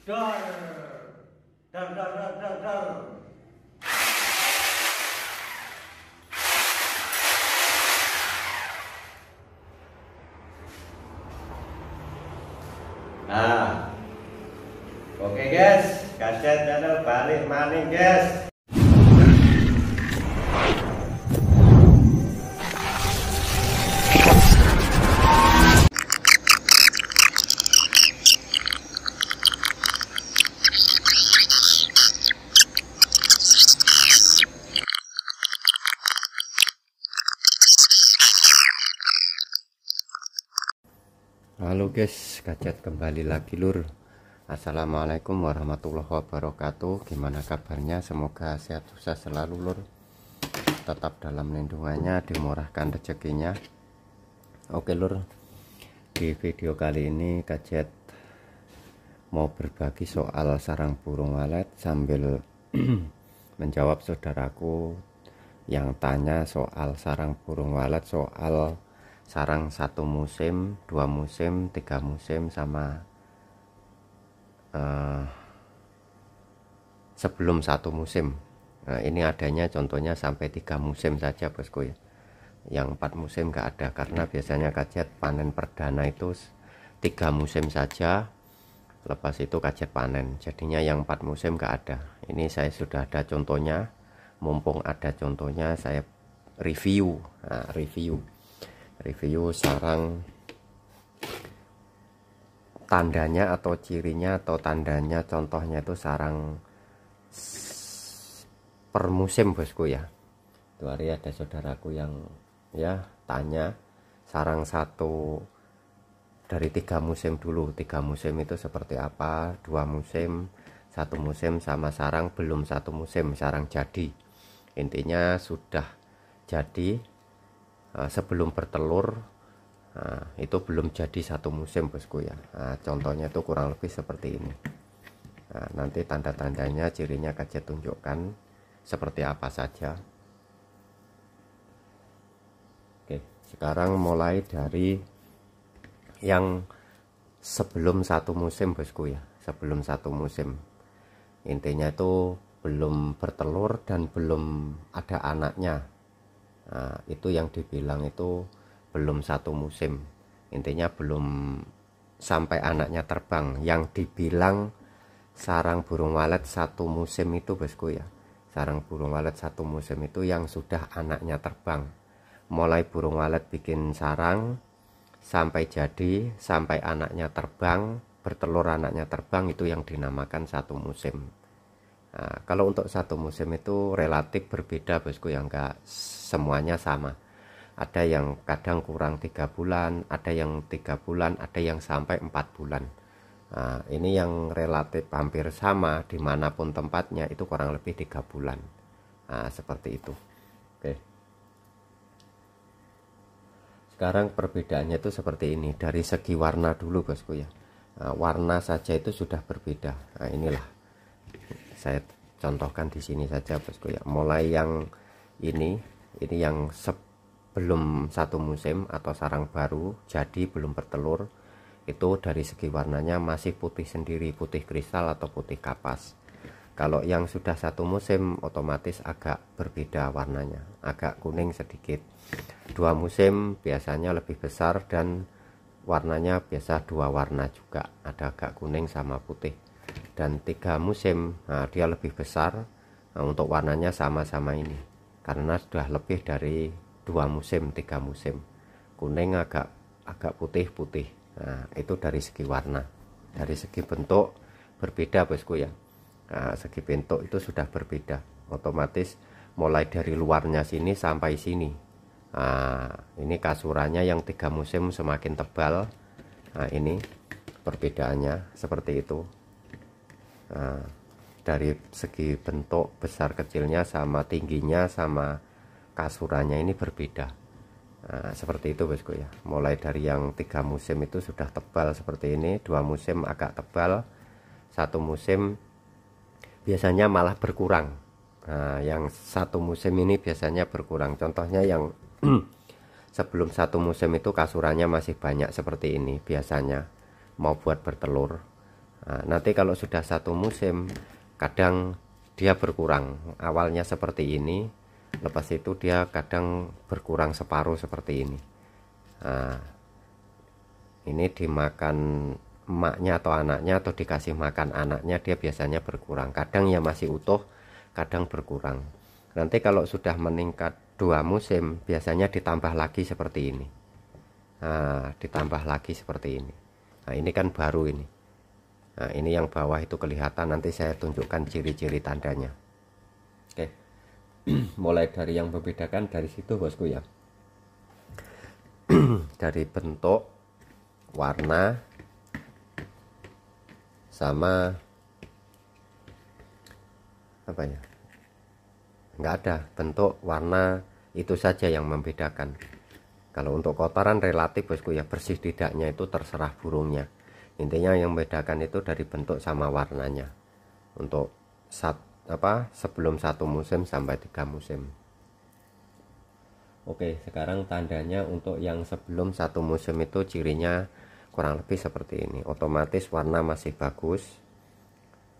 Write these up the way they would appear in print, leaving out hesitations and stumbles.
Dar, dar, dar, dar, dar, dar. Nah, oke guys, kaset channel balik maning guys. Halo guys, gadget kembali lagi lur. Assalamualaikum warahmatullahi wabarakatuh. Gimana kabarnya? Semoga sehat sukses selalu lur. Tetap dalam lindungannya, dimurahkan rezekinya. Oke lur, di video kali ini gadget mau berbagi soal sarang burung walet sambil menjawab saudaraku yang tanya soal sarang burung walet, soal sarang 1 musim, 2 musim, 3 musim, sama sebelum 1 musim. Nah, ini adanya contohnya sampai 3 musim saja bosku ya. Yang 4 musim gak ada, karena biasanya kajet panen perdana itu 3 musim saja, lepas itu kajet panen. Jadinya yang 4 musim gak ada. Ini saya sudah ada contohnya, mumpung ada contohnya saya review. Nah, review sarang, tandanya atau cirinya atau tandanya, contohnya itu sarang per musim bosku ya. Itu hari ada saudaraku yang ya tanya sarang 1 dari 3 musim dulu. 3 musim itu seperti apa, 2 musim, 1 musim, sama sarang belum 1 musim, sarang jadi. Intinya sudah jadi sebelum bertelur. Nah, itu belum jadi 1 musim bosku ya. Nah, contohnya itu kurang lebih seperti ini. Nah, nanti tanda-tandanya, cirinya kajet tunjukkan seperti apa saja. Oke, sekarang mulai dari yang sebelum 1 musim bosku ya. Sebelum 1 musim, intinya itu belum bertelur dan belum ada anaknya. Nah, itu yang dibilang itu belum 1 musim. Intinya belum sampai anaknya terbang. Yang dibilang sarang burung walet 1 musim itu bosku ya. Sarang burung walet 1 musim itu yang sudah anaknya terbang. Mulai burung walet bikin sarang sampai jadi, sampai anaknya terbang, bertelur anaknya terbang, itu yang dinamakan 1 musim. Nah, kalau untuk 1 musim itu relatif berbeda bosku, yang enggak semuanya sama. Ada yang kadang kurang 3 bulan, ada yang 3 bulan, ada yang sampai 4 bulan. Nah, ini yang relatif hampir sama dimanapun tempatnya, itu kurang lebih 3 bulan. Nah, seperti itu. Oke, sekarang perbedaannya itu seperti ini. Dari segi warna dulu bosku ya. Nah, warna saja itu sudah berbeda. Nah, inilah saya contohkan di sini saja bosku ya. Mulai yang ini yang sebelum 1 musim atau sarang baru jadi belum bertelur, itu dari segi warnanya masih putih sendiri, putih kristal atau putih kapas. Kalau yang sudah 1 musim otomatis agak berbeda warnanya, agak kuning sedikit. 2 musim biasanya lebih besar dan warnanya biasa 2 warna juga, ada agak kuning sama putih. Dan 3 musim, nah dia lebih besar. Nah, untuk warnanya sama-sama ini, karena sudah lebih dari 2 musim, 3 musim. Kuning agak putih-putih. Nah, itu dari segi warna. Dari segi bentuk berbeda bosku ya. Nah, segi bentuk itu sudah berbeda. Otomatis mulai dari luarnya sini sampai sini. Nah, ini kasurannya yang 3 musim semakin tebal. Nah, ini perbedaannya seperti itu. Nah, dari segi bentuk besar kecilnya sama tingginya sama kasurannya ini berbeda. Nah, seperti itu bosku ya. Mulai dari yang 3 musim itu sudah tebal seperti ini, 2 musim agak tebal, 1 musim biasanya malah berkurang. Nah, yang 1 musim ini biasanya berkurang. Contohnya yang sebelum 1 musim itu kasurannya masih banyak seperti ini biasanya, mau buat bertelur. Nah, nanti kalau sudah satu musim kadang dia berkurang, awalnya seperti ini, lepas itu dia kadang berkurang separuh seperti ini. Nah, ini dimakan emaknya atau anaknya, atau dikasih makan anaknya, dia biasanya berkurang, kadang ya masih utuh, kadang berkurang. Nanti kalau sudah meningkat 2 musim biasanya ditambah lagi seperti ini. Nah, ditambah lagi seperti ini. Nah, ini kan baru ini. Nah, ini yang bawah itu kelihatan, nanti saya tunjukkan ciri-ciri tandanya. Oke. Mulai dari yang membedakan dari situ bosku ya. Dari bentuk, warna, sama apa ya? Enggak ada, bentuk, warna itu saja yang membedakan. Kalau untuk kotoran relatif bosku ya, bersih tidaknya itu terserah burungnya. Intinya yang membedakan itu dari bentuk sama warnanya. Untuk sebelum 1 musim sampai 3 musim. Oke, sekarang tandanya untuk yang sebelum 1 musim itu cirinya kurang lebih seperti ini. Otomatis warna masih bagus.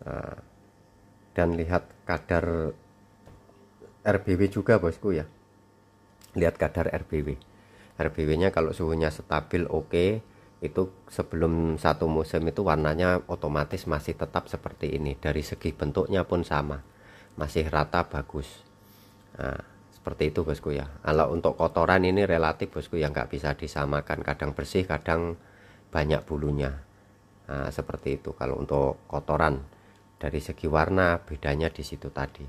Nah, dan lihat kadar RBW juga bosku ya. Lihat kadar RBW. RBW-nya kalau suhunya stabil oke, itu sebelum 1 musim itu warnanya otomatis masih tetap seperti ini. Dari segi bentuknya pun sama, masih rata bagus. Nah, seperti itu bosku ya. Kalau untuk kotoran ini relatif bosku ya, nggak bisa disamakan, kadang bersih kadang banyak bulunya. Nah, seperti itu kalau untuk kotoran. Dari segi warna bedanya di situ tadi.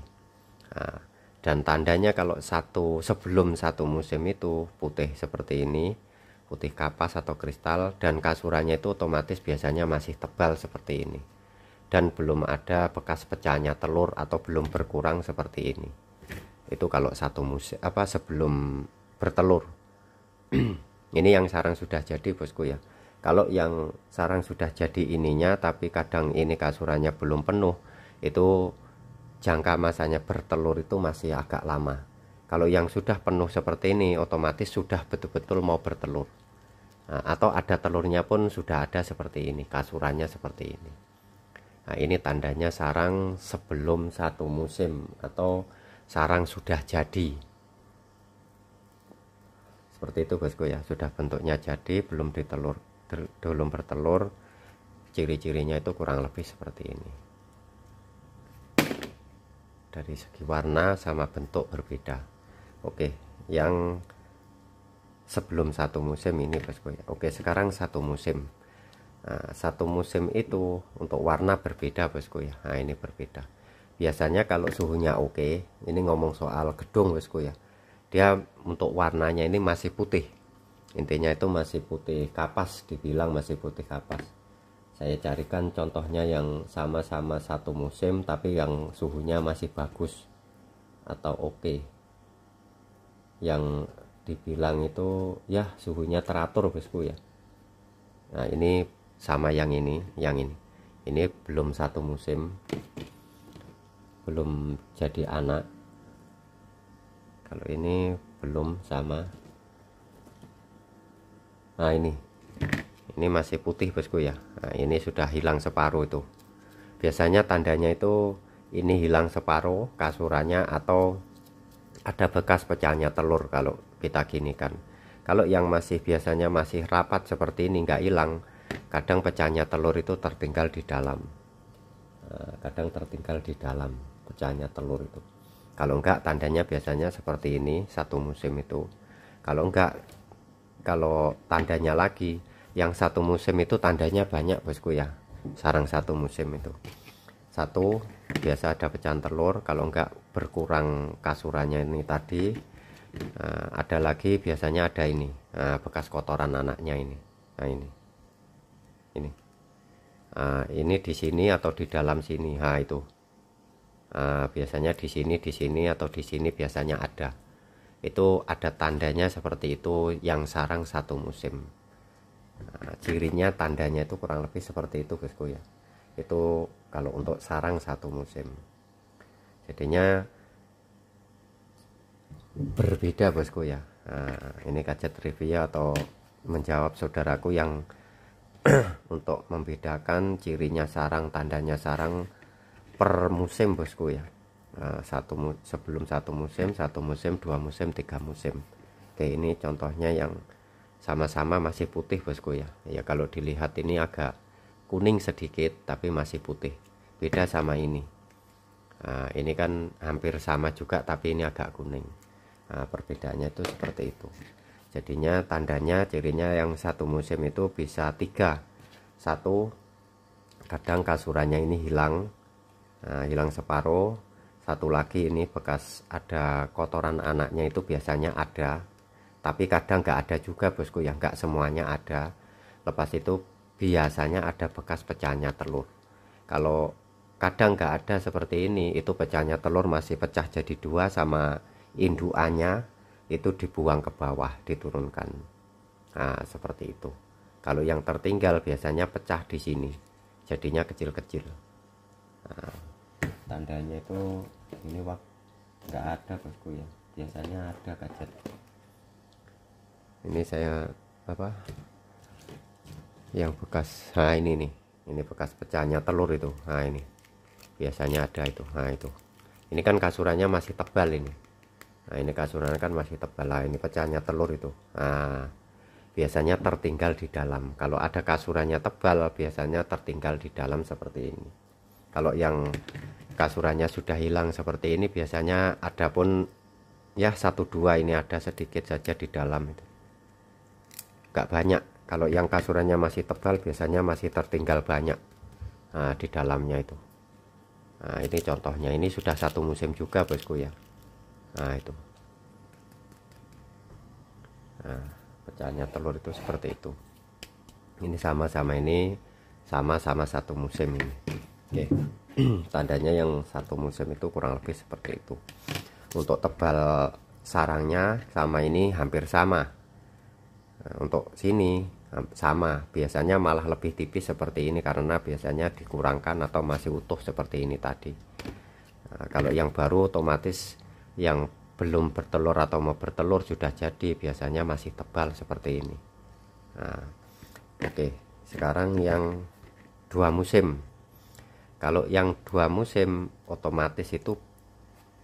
Nah, dan tandanya kalau sebelum 1 musim itu putih seperti ini, putih kapas atau kristal, dan kasurannya itu otomatis biasanya masih tebal seperti ini, dan belum ada bekas pecahnya telur atau belum berkurang seperti ini. Itu kalau 1 musim sebelum bertelur. Ini yang sarang sudah jadi bosku ya. Kalau yang sarang sudah jadi ininya tapi kadang ini kasurannya belum penuh, itu jangka masanya bertelur itu masih agak lama. Kalau yang sudah penuh seperti ini otomatis sudah betul-betul mau bertelur. Nah, atau ada telurnya pun sudah ada seperti ini, kasurannya seperti ini. Nah, ini tandanya sarang sebelum 1 musim atau sarang sudah jadi. Seperti itu bosku ya, sudah bentuknya jadi, belum bertelur. Ciri-cirinya itu kurang lebih seperti ini. Dari segi warna sama bentuk berbeda. Oke, yang sebelum 1 musim ini bosku ya. Oke, sekarang 1 musim. Nah, 1 musim itu untuk warna berbeda bosku ya. Nah, ini berbeda. Biasanya kalau suhunya oke, ini ngomong soal gedung bosku ya, dia untuk warnanya ini masih putih. Intinya itu masih putih kapas, dibilang masih putih kapas. Saya carikan contohnya yang sama-sama 1 musim tapi yang suhunya masih bagus atau oke. Yang dibilang itu ya suhunya teratur bosku ya. Nah, ini sama yang ini. Ini belum 1 musim, belum jadi anak. Kalau ini belum sama. Nah, ini masih putih bosku ya. Nah, ini sudah hilang separuh itu. Biasanya tandanya itu ini hilang separuh kasurannya atau ada bekas pecahnya telur kalau kita gini kan. Kalau yang biasanya masih rapat seperti ini nggak hilang, kadang pecahnya telur itu tertinggal di dalam. Nah, kadang tertinggal di dalam pecahnya telur itu. Kalau enggak tandanya biasanya seperti ini 1 musim itu. Kalau enggak, kalau tandanya lagi yang 1 musim itu tandanya banyak bosku ya. Sarang 1 musim itu biasa ada pecahan telur, kalau enggak berkurang kasurannya ini tadi. Nah, ada lagi biasanya ada ini, bekas kotoran anaknya ini. Nah, ini di sini atau di dalam sini. Nah, itu biasanya di sini atau di sini biasanya ada. Itu ada tandanya seperti itu yang sarang 1 musim. Nah, cirinya tandanya itu kurang lebih seperti itu bosku ya. Itu kalau untuk sarang 1 musim. Jadinya berbeda bosku ya. Nah, ini kajet review atau menjawab saudaraku yang untuk membedakan cirinya sarang, tandanya sarang per musim bosku ya. Sebelum satu musim, 2 musim, 3 musim. Oke, ini contohnya yang sama-sama masih putih bosku ya. Ya kalau dilihat ini agak kuning sedikit tapi masih putih. Beda sama ini. Ini kan hampir sama juga tapi ini agak kuning. Perbedaannya itu seperti itu. Jadinya tandanya, cirinya yang satu musim itu bisa 3. Satu, kadang kasurannya ini hilang, hilang separuh. Satu lagi ini bekas ada kotoran anaknya itu biasanya ada, tapi kadang nggak ada juga bosku ya, nggak semuanya ada. Lepas itu biasanya ada bekas pecahnya telur. Kalau kadang nggak ada seperti ini, itu pecahnya telur masih pecah jadi 2 sama indukannya itu dibuang ke bawah, diturunkan. Nah seperti itu. Kalau yang tertinggal biasanya pecah di sini, jadinya kecil-kecil. Nah, tandanya itu ini nggak ada bosku ya, biasanya ada kajet. Ini saya apa yang bekas, nah ini nih, ini bekas pecahnya telur itu. Nah ini biasanya ada itu. Nah itu, ini kan kasurannya masih tebal ini. Nah ini kasurannya kan masih tebal. Lah ini pecahnya telur itu. Nah biasanya tertinggal di dalam. Kalau ada kasurannya tebal biasanya tertinggal di dalam seperti ini. Kalau yang kasurannya sudah hilang seperti ini biasanya ada pun ya 1-2 ini ada sedikit saja di dalam itu, gak banyak. Kalau yang kasurannya masih tebal biasanya masih tertinggal banyak di dalamnya itu. Nah ini contohnya, ini sudah 1 musim juga bosku ya. Nah itu, nah pecahnya telur itu seperti itu. Ini sama-sama, ini sama-sama 1 musim ini. Oke. Tandanya yang 1 musim itu kurang lebih seperti itu. Untuk tebal sarangnya sama ini hampir sama. Nah, untuk sini sama, biasanya malah lebih tipis seperti ini karena biasanya dikurangkan atau masih utuh seperti ini tadi. Nah, kalau yang baru otomatis yang belum bertelur atau mau bertelur sudah jadi, biasanya masih tebal seperti ini. Nah, oke, sekarang yang 2 musim. Kalau yang 2 musim otomatis itu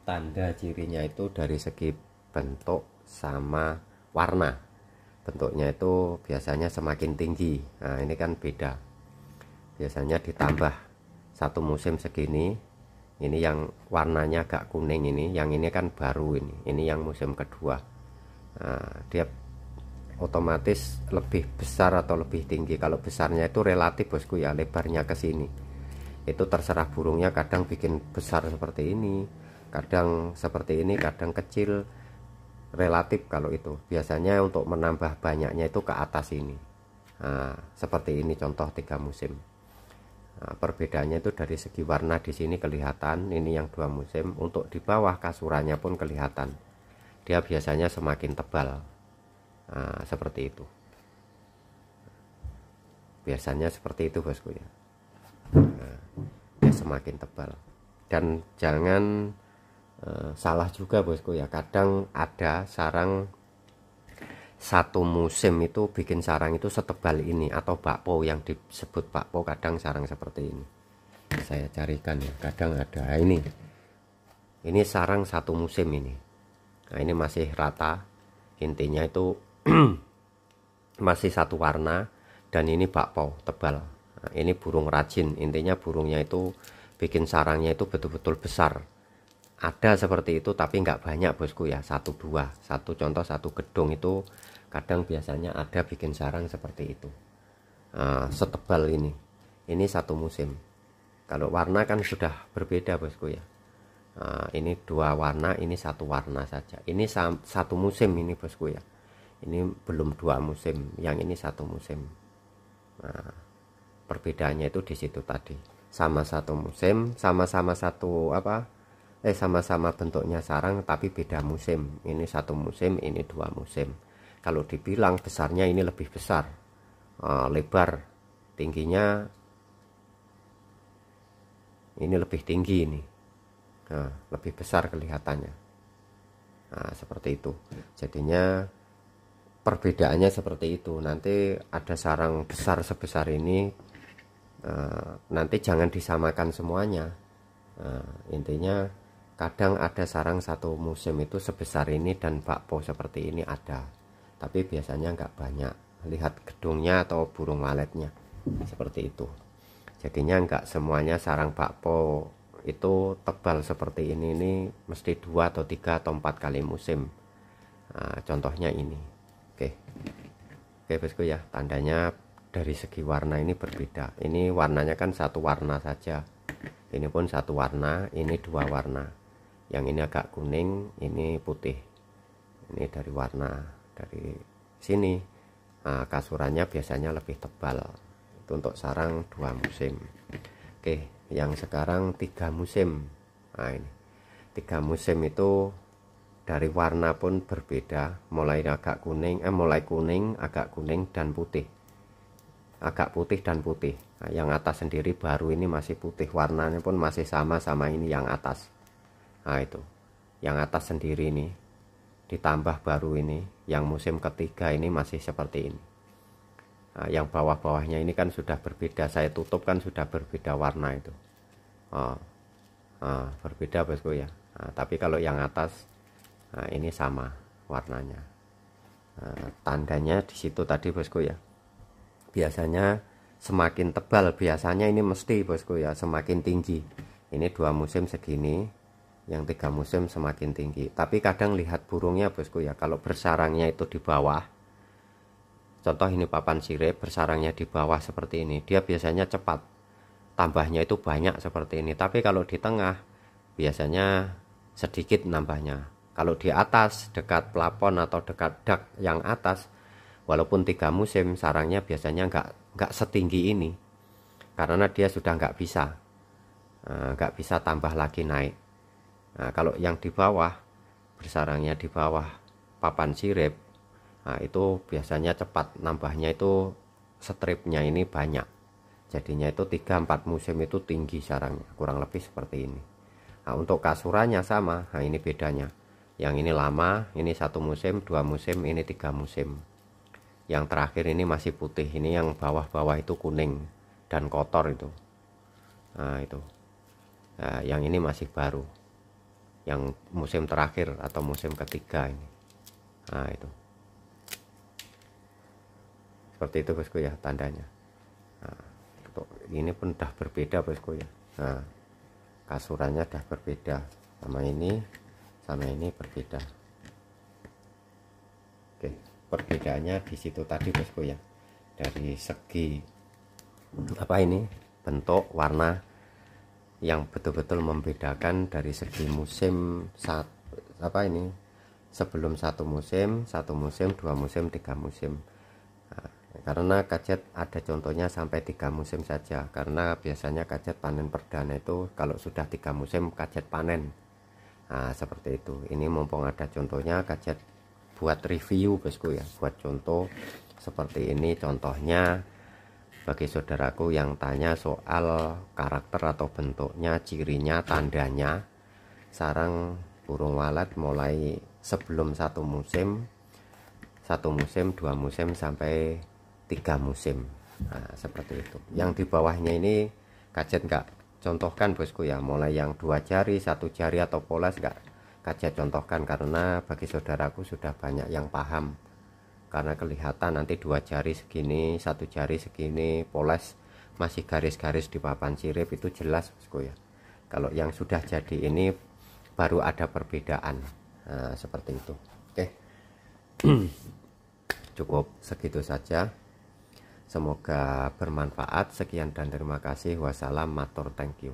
tanda cirinya itu dari segi bentuk sama warna. Bentuknya itu biasanya semakin tinggi. Nah ini kan beda, biasanya ditambah 1 musim segini. Ini yang warnanya agak kuning, ini yang ini kan baru, ini yang musim kedua. Nah, dia otomatis lebih besar atau lebih tinggi. Kalau besarnya itu relatif bosku ya, lebarnya ke sini itu terserah burungnya, kadang bikin besar seperti ini, kadang seperti ini, kadang kecil, relatif. Kalau itu biasanya untuk menambah banyaknya itu ke atas ini. Nah, seperti ini contoh 3 musim. Nah, perbedaannya itu dari segi warna di sini kelihatan, ini yang 2 musim. Untuk di bawah kasurannya pun kelihatan, dia biasanya semakin tebal. Nah, seperti itu biasanya, seperti itu bosku ya. Nah, dia semakin tebal. Dan jangan salah juga bosku ya, kadang ada sarang 1 musim itu bikin sarang itu setebal ini, atau bakpo, yang disebut bakpo, kadang sarang seperti ini. Saya carikan ya, kadang ada. Nah, ini sarang 1 musim ini. Nah ini masih rata, intinya itu masih 1 warna, dan ini bakpo tebal. Nah, ini burung rajin, intinya burungnya itu bikin sarangnya itu betul-betul besar. Ada seperti itu tapi nggak banyak bosku ya, 1-2. Contoh 1 gedung itu kadang biasanya ada bikin sarang seperti itu. Setebal ini 1 musim. Kalau warna kan sudah berbeda bosku ya. Ini 2 warna, ini 1 warna saja. Ini 1 musim ini bosku ya. Ini belum 2 musim, yang ini 1 musim. Nah, perbedaannya itu di situ tadi. Sama 1 musim, sama-sama sama-sama bentuknya sarang tapi beda musim. Ini 1 musim, ini 2 musim. Kalau dibilang besarnya ini lebih besar, lebar, tingginya ini lebih tinggi ini. Nah, lebih besar kelihatannya. Nah, seperti itu. Jadinya perbedaannya seperti itu. Nanti ada sarang besar sebesar ini, nanti jangan disamakan semuanya. Intinya kadang ada sarang satu musim itu sebesar ini dan bakpo seperti ini ada, tapi biasanya nggak banyak. Lihat gedungnya atau burung waletnya seperti itu. Jadinya nggak semuanya sarang bakpo itu tebal seperti ini mesti 2 atau 3 atau 4 kali musim. Contohnya ini. Oke bosku ya, tandanya dari segi warna ini berbeda. Ini warnanya kan satu warna saja, ini pun satu warna, ini 2 warna. Yang ini agak kuning, ini putih. Ini dari warna dari sini. Kasurannya biasanya lebih tebal. Itu untuk sarang 2 musim. Oke, yang sekarang 3 musim. Nah ini 3 musim itu dari warna pun berbeda, mulai kuning, agak kuning dan putih. Agak putih dan putih. Nah, yang atas sendiri baru ini masih putih, warnanya pun masih sama ini yang atas. Nah itu yang atas sendiri ini ditambah baru ini yang musim ketiga ini masih seperti ini. Nah, yang bawah-bawahnya ini kan sudah berbeda, saya tutup kan sudah berbeda warna itu. Berbeda bosku ya. Tapi kalau yang atas ini sama warnanya. Tandanya di situ tadi bosku ya. Biasanya semakin tebal, biasanya ini mesti bosku ya, semakin tinggi. Ini 2 musim segini, yang 3 musim semakin tinggi. Tapi kadang lihat burungnya bosku ya, kalau bersarangnya itu di bawah, contoh ini papan sirip, bersarangnya di bawah seperti ini, dia biasanya cepat, tambahnya itu banyak seperti ini. Tapi kalau di tengah biasanya sedikit nambahnya. Kalau di atas dekat plafon atau dekat dak yang atas, walaupun 3 musim, sarangnya biasanya nggak setinggi ini, karena dia sudah nggak bisa tambah lagi naik. Nah, kalau yang di bawah, bersarangnya di bawah papan sirip, itu biasanya cepat nambahnya, itu stripnya ini banyak. Jadinya itu 3-4 musim itu tinggi sarangnya, kurang lebih seperti ini. Nah, untuk kasurannya sama, nah ini bedanya. Yang ini lama, ini 1 musim, 2 musim, ini 3 musim. Yang terakhir ini masih putih, ini yang bawah-bawah itu kuning dan kotor itu. Nah itu. Nah, yang ini masih baru. Yang musim terakhir atau musim ketiga ini. Nah itu. Seperti itu bosku ya tandanya. Nah, ini pun udah berbeda bosku ya. Nah, kasurannya udah berbeda, sama ini berbeda. Oke, perbedaannya di situ tadi bosku ya. Dari segi bentuk, warna, yang betul-betul membedakan dari segi musim sebelum 1 musim, 2 musim, 3 musim. Nah, karena kajet ada contohnya sampai 3 musim saja, karena biasanya kajet panen perdana itu kalau sudah 3 musim kajet panen. Nah seperti itu. Ini mumpung ada contohnya, kajet buat review bosku ya, buat contoh seperti ini contohnya. Bagi saudaraku yang tanya soal karakter atau bentuknya, cirinya, tandanya sarang burung walet mulai sebelum 1 musim, 2 musim sampai 3 musim. Nah seperti itu. Yang di bawahnya ini kajet nggak contohkan bosku ya, mulai yang 2 jari, 1 jari atau poles nggak kajet contohkan, karena bagi saudaraku sudah banyak yang paham. Karena kelihatan nanti 2 jari segini, 1 jari segini, poles masih garis-garis di papan sirip, itu jelas bosku ya. Kalau yang sudah jadi ini baru ada perbedaan. Nah, seperti itu. Oke. Cukup segitu saja. Semoga bermanfaat. Sekian dan terima kasih. Wassalam, matur, thank you.